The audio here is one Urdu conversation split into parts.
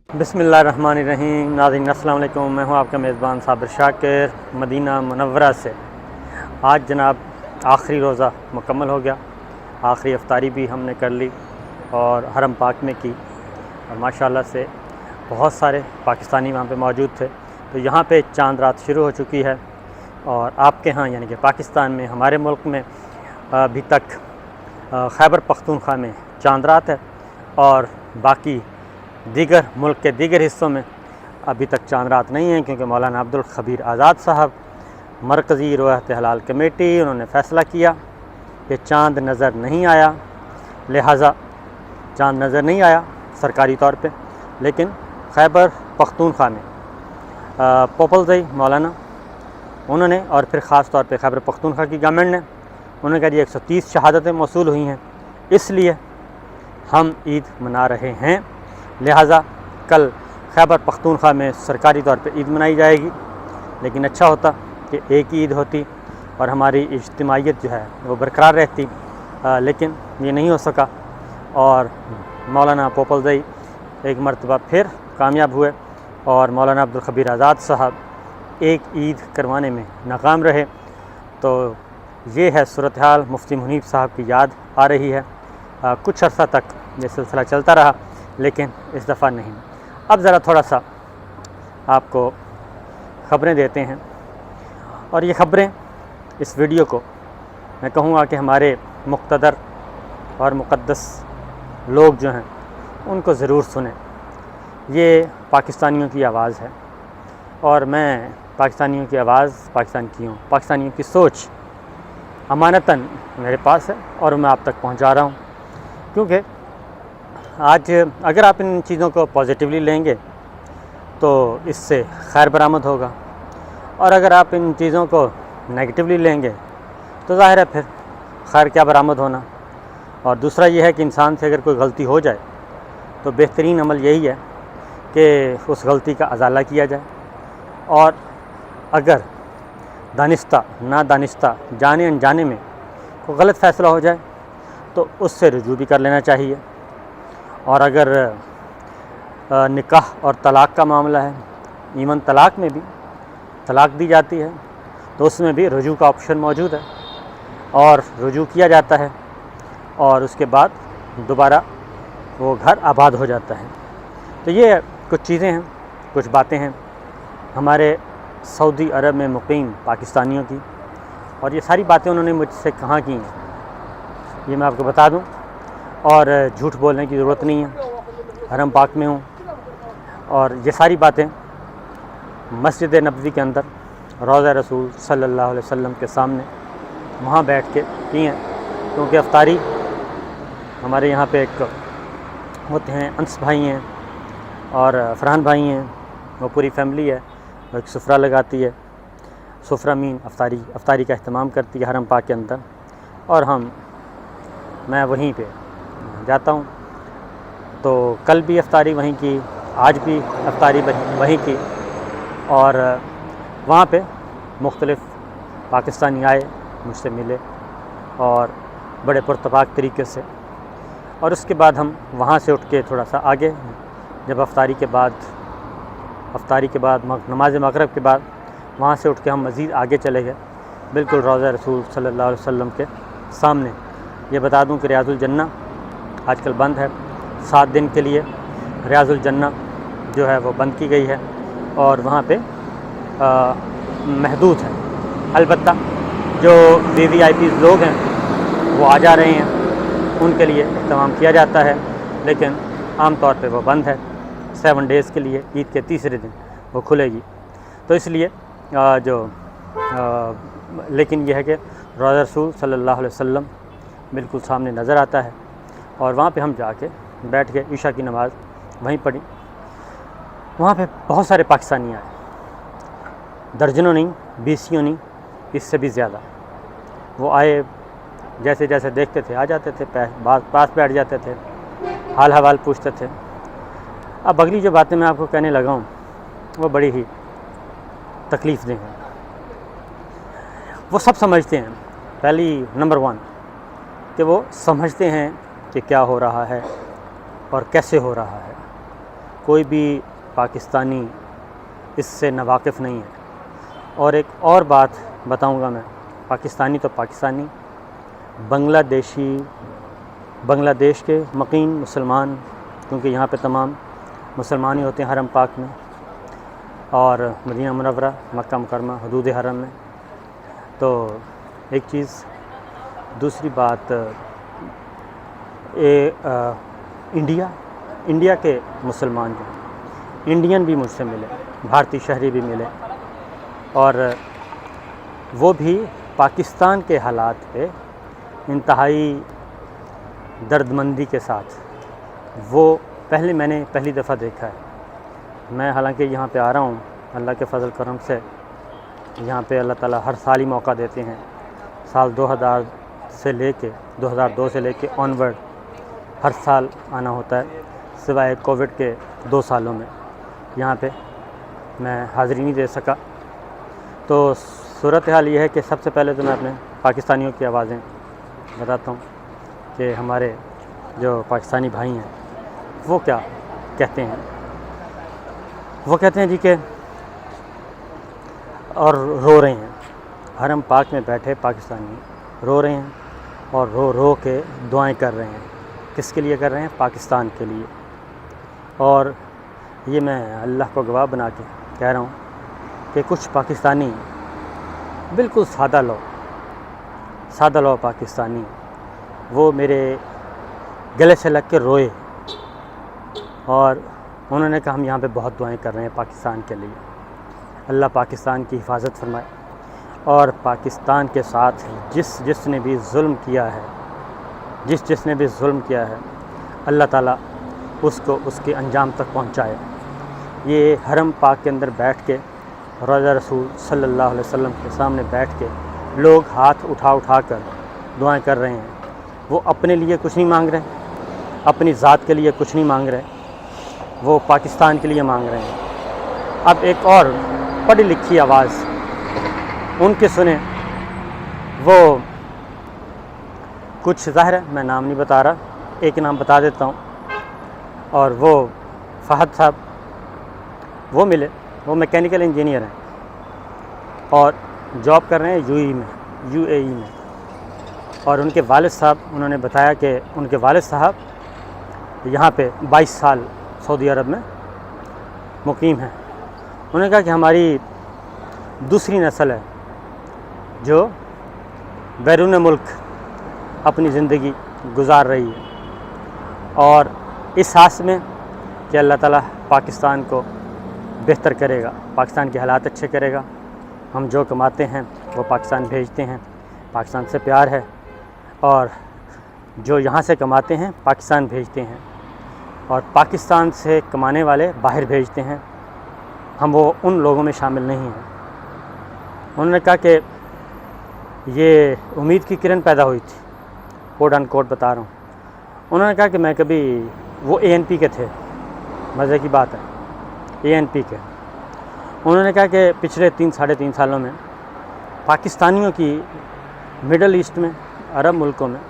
بسم اللہ الرحمن الرحیم۔ ناظرین السلام علیکم، میں ہوں آپ کا میزبان صابر شاکر مدینہ منورہ سے۔ آج جناب آخری روزہ مکمل ہو گیا، آخری افطاری بھی ہم نے کر لی اور حرم پاک میں کی، اور ماشاءاللہ سے بہت سارے پاکستانی وہاں پہ موجود تھے۔ تو یہاں پہ چاند رات شروع ہو چکی ہے، اور آپ کے ہاں یعنی کہ پاکستان میں، ہمارے ملک میں ابھی تک خیبر پختونخوا میں چاند رات ہے، اور باقی دیگر ملک کے دیگر حصوں میں ابھی تک چاند رات نہیں ہیں، کیونکہ مولانا عبدالخبیر آزاد صاحب مرکزی روایت حلال کمیٹی انہوں نے فیصلہ کیا کہ چاند نظر نہیں آیا، لہٰذا چاند نظر نہیں آیا سرکاری طور پہ، لیکن خیبر پختونخوا میں پوپلزئی مولانا انہوں نے، اور پھر خاص طور پہ خیبر پختونخوا کی گورنمنٹ نے، انہوں نے کہا جی 130 شہادتیں موصول ہوئی ہیں، اس لیے ہم عید منا رہے ہیں، لہٰذا کل خیبر پختونخوا میں سرکاری طور پہ عید منائی جائے گی۔ لیکن اچھا ہوتا کہ ایک عید ہوتی اور ہماری اجتماعیت جو ہے وہ برقرار رہتی، لیکن یہ نہیں ہو سکا، اور مولانا پوپلزئی ایک مرتبہ پھر کامیاب ہوئے، اور مولانا عبدالخبیر آزاد صاحب ایک عید کروانے میں ناکام رہے۔ تو یہ ہے صورتحال، مفتی منیب صاحب کی یاد آ رہی ہے۔ کچھ عرصہ تک یہ سلسلہ چلتا رہا، لیکن اس دفعہ نہیں۔ اب ذرا تھوڑا سا آپ کو خبریں دیتے ہیں، اور یہ خبریں، اس ویڈیو کو میں کہوں گا کہ ہمارے مقتدر اور مقدس لوگ جو ہیں ان کو ضرور سنیں۔ یہ پاکستانیوں کی آواز ہے، اور میں پاکستانیوں کی آواز پاکستانیوں کی سوچ امانتاً میرے پاس ہے، اور میں آپ تک پہنچا رہا ہوں، کیونکہ آج اگر آپ ان چیزوں کو پازیٹیولی لیں گے تو اس سے خیر برآمد ہوگا، اور اگر آپ ان چیزوں کو نیگیٹیولی لیں گے تو ظاہر ہے پھر خیر کیا برآمد ہونا۔ اور دوسرا یہ ہے کہ انسان سے اگر کوئی غلطی ہو جائے تو بہترین عمل یہی ہے کہ اس غلطی کا ازالہ کیا جائے، اور اگر دانستہ نادانستہ جانے انجانے میں کوئی غلط فیصلہ ہو جائے تو اس سے رجوع بھی کر لینا چاہیے، اور اگر نکاح اور طلاق کا معاملہ ہے، ایون طلاق میں بھی طلاق دی جاتی ہے تو اس میں بھی رجوع کا آپشن موجود ہے، اور رجوع کیا جاتا ہے، اور اس کے بعد دوبارہ وہ گھر آباد ہو جاتا ہے۔ تو یہ کچھ چیزیں ہیں، کچھ باتیں ہیں ہمارے سعودی عرب میں مقیم پاکستانیوں کی، اور یہ ساری باتیں انہوں نے مجھ سے کہاں کی ہیں یہ میں آپ کو بتا دوں، اور جھوٹ بولنے کی ضرورت نہیں ہے۔ حرم پاک میں ہوں، اور یہ ساری باتیں مسجد نبوی کے اندر روضہ رسول صلی اللہ علیہ وسلم کے سامنے وہاں بیٹھ کے کی ہیں، کیونکہ افطاری ہمارے یہاں پہ ایک ہوتے ہیں، انس بھائی ہیں اور فرحان بھائی ہیں، وہ پوری فیملی ہے، وہ ایک سفرہ لگاتی ہے، سفرہ مین افطاری کا اہتمام کرتی ہے حرم پاک کے اندر، اور میں وہیں پہ جاتا ہوں۔ تو کل بھی افطاری وہیں کی، آج بھی افطاری وہیں کی، اور وہاں پہ مختلف پاکستانی آئے، مجھ سے ملے، اور بڑے پرتپاک طریقے سے، اور اس کے بعد ہم وہاں سے اٹھ کے تھوڑا سا آگے، جب افطاری کے بعد نماز مغرب کے بعد وہاں سے اٹھ کے ہم مزید آگے چلے گئے، بالکل روضہ رسول صلی اللہ علیہ وسلم کے سامنے۔ یہ بتا دوں کہ ریاض الجنہ آج کل بند ہے، 7 دن کے لیے ریاض الجنہ جو ہے وہ بند کی گئی ہے، اور وہاں پہ محدود ہے، البتہ جو VVIP لوگ ہیں وہ آ جا رہے ہیں، ان کے لیے اہتمام کیا جاتا ہے، لیکن عام طور پہ وہ بند ہے 7 ڈیز کے لیے، عید کے تیسرے دن وہ کھلے گی۔ تو اس لیے لیکن یہ ہے کہ روضہ رسول صلی اللہ علیہ وسلم بالکل سامنے نظر آتا ہے، اور وہاں پہ ہم جا کے بیٹھ کے عشاء کی نماز وہیں پڑھی۔ وہاں پہ بہت سارے پاکستانی آئے، درجنوں نہیں، 20 نہیں، اس سے بھی زیادہ۔ وہ آئے، جیسے جیسے دیکھتے تھے آ جاتے تھے، پاس بیٹھ جاتے تھے، حال حوال پوچھتے تھے۔ اب اگلی جو باتیں میں آپ کو کہنے لگا ہوں وہ بڑی ہی تکلیف دہ ہیں۔ وہ سب سمجھتے ہیں، پہلی نمبر 1 کہ وہ سمجھتے ہیں کہ کیا ہو رہا ہے اور کیسے ہو رہا ہے۔ کوئی بھی پاکستانی اس سے ناواقف نہیں ہے۔ اور ایک اور بات بتاؤں گا میں، پاکستانی تو پاکستانی، بنگلہ دیش کے مقیم مسلمان، کیونکہ یہاں پہ تمام مسلمان ہی ہوتے ہیں حرم پاک میں، اور مدینہ منورہ مکہ مکرمہ حدود حرم میں۔ تو ایک چیز، دوسری بات، انڈیا کے مسلمان جو ہیں، انڈین بھی مجھ سے ملے، بھارتی شہری بھی ملے، اور وہ بھی پاکستان کے حالات پہ انتہائی درد مندی کے ساتھ، وہ میں نے پہلی دفعہ دیکھا ہے۔ میں حالانکہ یہاں پہ آ رہا ہوں اللہ کے فضل کرم سے، یہاں پہ اللہ تعالیٰ ہر سال ہی موقع دیتے ہیں، سال 2002 سے لے کے آنورڈ ہر سال آنا ہوتا ہے، سوائے کووڈ کے 2 سالوں میں یہاں پہ میں حاضری نہیں دے سکا۔ تو صورتحال یہ ہے کہ سب سے پہلے تو میں اپنے پاکستانیوں کی آوازیں بتاتا ہوں کہ ہمارے جو پاکستانی بھائی ہیں وہ کیا کہتے ہیں۔ وہ کہتے ہیں جی کہ، اور رو رہے ہیں، حرم پاک میں بیٹھے پاکستانی رو رہے ہیں، اور رو کے دعائیں کر رہے ہیں۔ کس کے لیے کر رہے ہیں؟ پاکستان کے لیے۔ اور یہ میں اللہ کو گواہ بنا کے کہہ رہا ہوں کہ کچھ پاکستانی بالکل سادہ لو پاکستانی، وہ میرے گلے سے لگ کے روئے، اور انہوں نے کہا ہم یہاں پہ بہت دعائیں کر رہے ہیں پاکستان کے لیے، اللہ پاکستان کی حفاظت فرمائے، اور پاکستان کے ساتھ جس نے بھی ظلم کیا ہے اللہ تعالیٰ اس کو اس کے انجام تک پہنچائے۔ یہ حرم پاک کے اندر بیٹھ کے، روضہ رسول صلی اللہ علیہ وسلم کے سامنے بیٹھ کے لوگ ہاتھ اٹھا کر دعائیں کر رہے ہیں۔ وہ اپنے لیے کچھ نہیں مانگ رہے، اپنی ذات کے لیے کچھ نہیں مانگ رہے، وہ پاکستان کے لیے مانگ رہے ہیں۔ اب ایک اور پڑھی لکھی آواز ان کے سنیں، وہ کچھ ظاہر ہے میں نام نہیں بتا رہا، ایک نام بتا دیتا ہوں، اور وہ فہد صاحب، وہ ملے، وہ میکینیکل انجینئر ہیں اور جاب کر رہے ہیں یو اے ای میں، اور ان کے والد صاحب، انہوں نے بتایا کہ ان کے والد صاحب یہاں پہ 22 سال سعودی عرب میں مقیم ہیں۔ انہوں نے کہا کہ ہماری دوسری نسل ہے جو بیرون ملک اپنی زندگی گزار رہی ہے، اور اس آس میں کہ اللہ تعالیٰ پاکستان کو بہتر کرے گا، پاکستان کے حالات اچھے کرے گا۔ ہم جو کماتے ہیں وہ پاکستان بھیجتے ہیں، پاکستان سے پیار ہے، اور جو یہاں سے کماتے ہیں پاکستان بھیجتے ہیں، اور پاکستان سے کمانے والے باہر بھیجتے ہیں، ہم وہ ان لوگوں میں شامل نہیں ہیں۔ انہوں نے کہا کہ یہ امید کی کرن پیدا ہوئی تھی، کوٹ ان کوٹ بتا رہا ہوں۔ انہوں نے کہا کہ میں کبھی، وہ اے این پی کے تھے، مزے کی بات ہے، اے این پی کے۔ انہوں نے کہا کہ پچھلے 3-3.5 سالوں میں پاکستانیوں کی مڈل ایسٹ میں، عرب ملکوں میں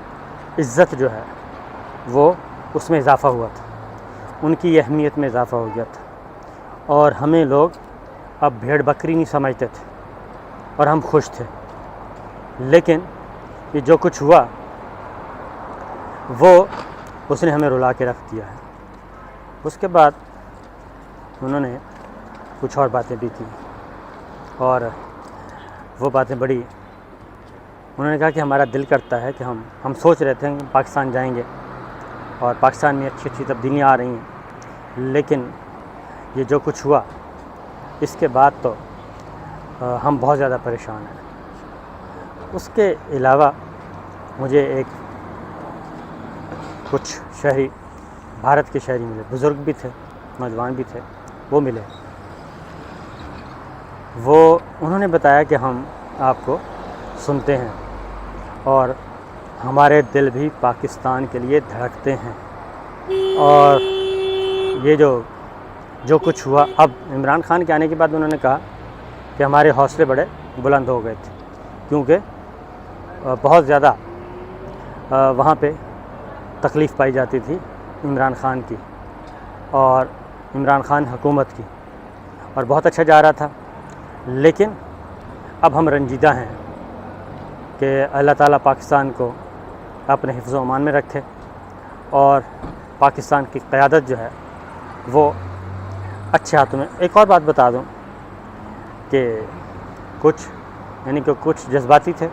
عزت جو ہے وہ اس میں اضافہ ہوا تھا، ان کی اہمیت میں اضافہ ہو گیا تھا، اور ہمیں لوگ اب بھیڑ بکری نہیں سمجھتے تھے، اور ہم خوش تھے۔ لیکن یہ جو کچھ ہوا وہ اس نے ہمیں رلا کے رکھ دیا ہے۔ اس کے بعد انہوں نے کچھ اور باتیں بھی کی، اور وہ باتیں بڑی، انہوں نے کہا کہ ہمارا دل کرتا ہے کہ ہم سوچ رہے تھے کہ پاکستان جائیں گے، اور پاکستان میں اچھی تبدیلیاں آ رہی ہیں، لیکن یہ جو کچھ ہوا اس کے بعد تو ہم بہت زیادہ پریشان ہیں۔ اس کے علاوہ مجھے کچھ شہری، بھارت کے شہری ملے، بزرگ بھی تھے، نوجوان بھی تھے، وہ ملے۔ انہوں نے بتایا کہ ہم آپ کو سنتے ہیں، اور ہمارے دل بھی پاکستان کے لیے دھڑکتے ہیں، اور یہ جو کچھ ہوا، اب عمران خان کے آنے کے بعد انہوں نے کہا کہ ہمارے حوصلے بڑے بلند ہو گئے تھے، کیونکہ بہت زیادہ وہاں پہ تکلیف پائی جاتی تھی عمران خان کی، اور عمران خان حکومت کی، اور بہت اچھا جا رہا تھا، لیکن اب ہم رنجیدہ ہیں کہ اللہ تعالیٰ پاکستان کو اپنے حفظ و امان میں رکھے، اور پاکستان کی قیادت جو ہے وہ اچھے ہاتھوں میں۔ ایک اور بات بتا دوں کہ کچھ جذباتی تھے،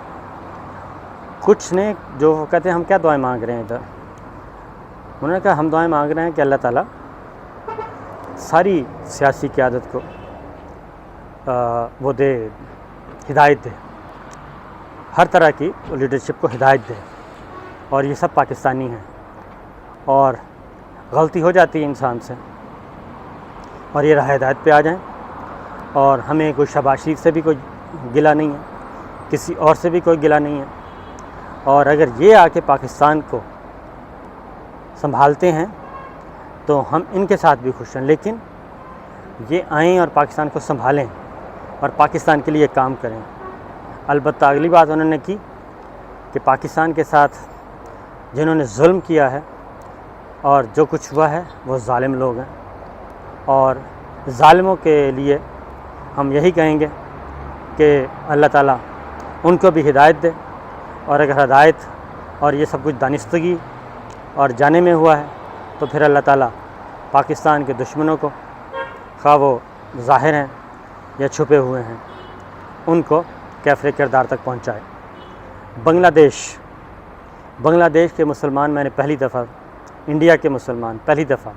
کچھ نے جو کہتے ہیں ہم کیا دعائیں مانگ رہے ہیں ادھر، انہوں نے کہا ہم دعائیں مانگ رہے ہیں کہ اللہ تعالیٰ ساری سیاسی قیادت کو وہ دے، ہدایت دے، ہر طرح کی لیڈرشپ کو ہدایت دے، اور یہ سب پاکستانی ہیں، اور غلطی ہو جاتی ہے انسان سے، اور یہ راہ ہدایت پہ آ جائیں، اور ہمیں کوئی شہباز شریف سے بھی کوئی گلہ نہیں ہے، کسی اور سے بھی کوئی گلہ نہیں ہے، اور اگر یہ آ کے پاکستان کو سنبھالتے ہیں تو ہم ان کے ساتھ بھی خوش ہیں، لیکن یہ آئیں اور پاکستان کو سنبھالیں اور پاکستان کے لیے کام کریں۔ البتہ اگلی بات انہوں نے کی کہ پاکستان کے ساتھ جنہوں نے ظلم کیا ہے اور جو کچھ ہوا ہے وہ ظالم لوگ ہیں، اور ظالموں کے لیے ہم یہی کہیں گے کہ اللہ تعالیٰ ان کو بھی ہدایت دے، اور اگر ہدایت اور یہ سب کچھ دانستگی اور جانے میں ہوا ہے تو پھر اللہ تعالیٰ پاکستان کے دشمنوں کو، خواہ وہ ظاہر ہیں یا چھپے ہوئے ہیں، ان کو کیفر کردار تک پہنچائے۔ بنگلہ دیش کے مسلمان میں نے پہلی دفعہ، انڈیا کے مسلمان پہلی دفعہ،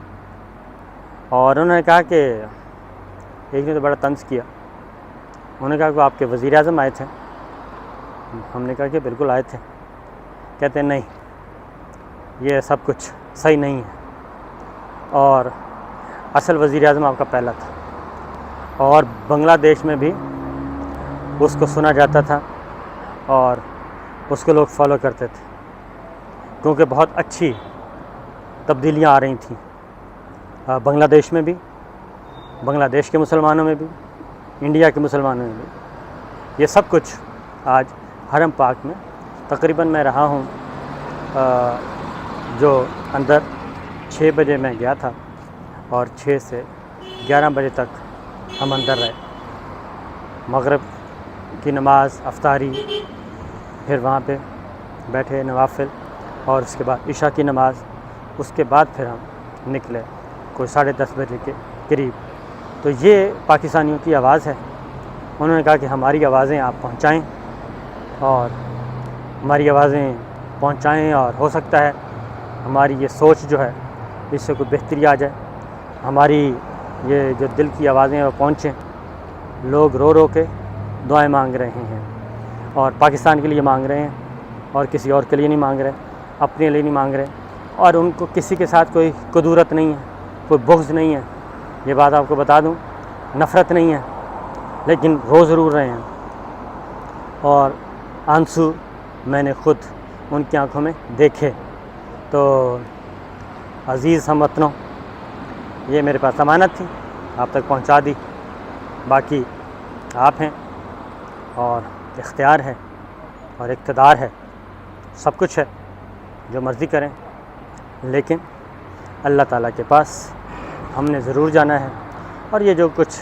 اور انہوں نے کہا کہ ایک نے تو بڑا طنز کیا، انہوں نے کہا کہ آپ کے وزیر اعظم آئے تھے، ہم نے کہا کہ بالکل آئے تھے، کہتے ہیں نہیں یہ سب کچھ صحیح نہیں ہے، اور اصل وزیر اعظم آپ کا پہلا تھا، اور بنگلہ دیش میں بھی اس کو سنا جاتا تھا اور اس کو لوگ فالو کرتے تھے، کیونکہ بہت اچھی تبدیلیاں آ رہی تھیں بنگلہ دیش میں بھی، بنگلہ دیش کے مسلمانوں میں بھی، انڈیا کے مسلمانوں میں بھی۔ یہ سب کچھ آج حرم پاک میں تقریباً میں رہا ہوں، جو اندر 6 بجے میں گیا تھا اور 6 سے 11 بجے تک ہم اندر رہے، مغرب کی نماز، افطاری، پھر وہاں پہ بیٹھے نوافل، اور اس کے بعد عشاء کی نماز، اس کے بعد پھر ہم نکلے کوئی 10:30 بجے کے قریب۔ تو یہ پاکستانیوں کی آواز ہے، انہوں نے کہا کہ ہماری آوازیں آپ پہنچائیں، اور ہماری آوازیں پہنچائیں، اور ہو سکتا ہے ہماری یہ سوچ جو ہے اس سے کوئی بہتری آ جائے، ہماری یہ جو دل کی آوازیں وہ پہنچیں۔ لوگ رو رو کے دعائیں مانگ رہے ہیں، اور پاکستان کے لیے مانگ رہے ہیں، اور کسی اور کے لیے نہیں مانگ رہے، اپنے لیے نہیں مانگ رہے، اور ان کو کسی کے ساتھ کوئی کدورت نہیں ہے، کوئی بغض نہیں ہے، یہ بات آپ کو بتا دوں، نفرت نہیں ہے، لیکن رو ضرور رہے ہیں، اور آنسو میں نے خود ان کی آنکھوں میں دیکھے۔ تو عزیز ہم وطنوں، یہ میرے پاس امانت تھی، آپ تک پہنچا دی، باقی آپ ہیں، اور اختیار ہے اور اقتدار ہے، سب کچھ ہے، جو مرضی کریں، لیکن اللہ تعالیٰ کے پاس ہم نے ضرور جانا ہے۔ اور یہ جو کچھ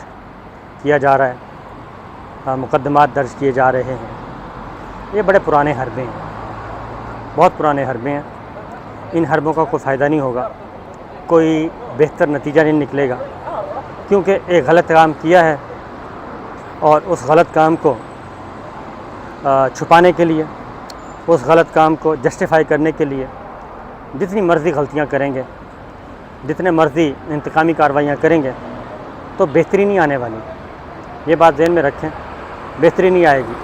کیا جا رہا ہے، مقدمات درج کیے جا رہے ہیں، یہ بڑے پرانے حربے ہیں، بہت پرانے حربے ہیں، ان حربوں کا کوئی فائدہ نہیں ہوگا، کوئی بہتر نتیجہ نہیں نکلے گا، کیونکہ ایک غلط کام کیا ہے، اور اس غلط کام کو چھپانے کے لیے، اس غلط کام کو جسٹیفائی کرنے کے لیے جتنی مرضی غلطیاں کریں گے، جتنے مرضی انتقامی کارروائیاں کریں گے، تو بہتری نہیں آنے والی۔ یہ بات ذہن میں رکھیں، بہتری نہیں آئے گی،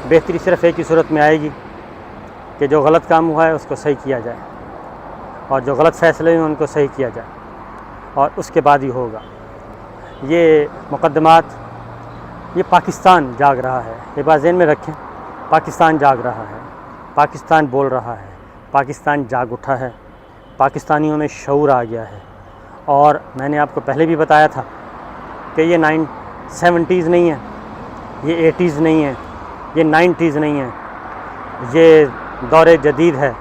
بہتری صرف ایک ہی صورت میں آئے گی کہ جو غلط کام ہوا ہے اس کو صحیح کیا جائے، اور جو غلط فیصلے ہیں ان کو صحیح کیا جائے، اور اس کے بعد ہی ہوگا۔ یہ مقدمات، یہ پاکستان جاگ رہا ہے، یہ بات ذہن میں رکھیں، پاکستان جاگ رہا ہے، پاکستان بول رہا ہے، پاکستان جاگ اٹھا ہے، پاکستانیوں میں شعور آ گیا ہے۔ اور میں نے آپ کو پہلے بھی بتایا تھا کہ یہ 70s نہیں ہے، یہ 80s نہیں ہے، یہ 90s نہیں ہے، یہ دور جدید ہے،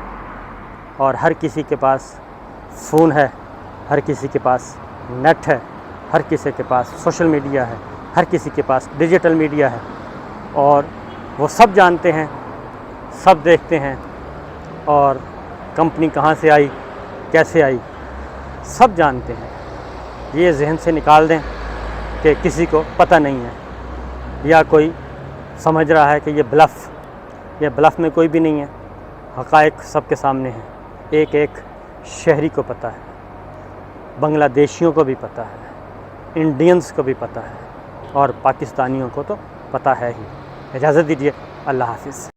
اور ہر کسی کے پاس فون ہے، ہر کسی کے پاس نیٹ ہے، ہر کسی کے پاس سوشل میڈیا ہے، ہر کسی کے پاس ڈیجیٹل میڈیا ہے، اور وہ سب جانتے ہیں، سب دیکھتے ہیں، اور کمپنی کہاں سے آئی، کیسے آئی، سب جانتے ہیں۔ یہ ذہن سے نکال دیں کہ کسی کو پتہ نہیں ہے، یا کوئی سمجھ رہا ہے کہ یہ بلف میں کوئی بھی نہیں ہے۔ حقائق سب کے سامنے ہیں، ایک ایک شہری کو پتہ ہے، بنگلہ دیشیوں کو بھی پتہ ہے، انڈینز کو بھی پتہ ہے، اور پاکستانیوں کو تو پتہ ہے ہی۔ اجازت دیجیے، اللہ حافظ۔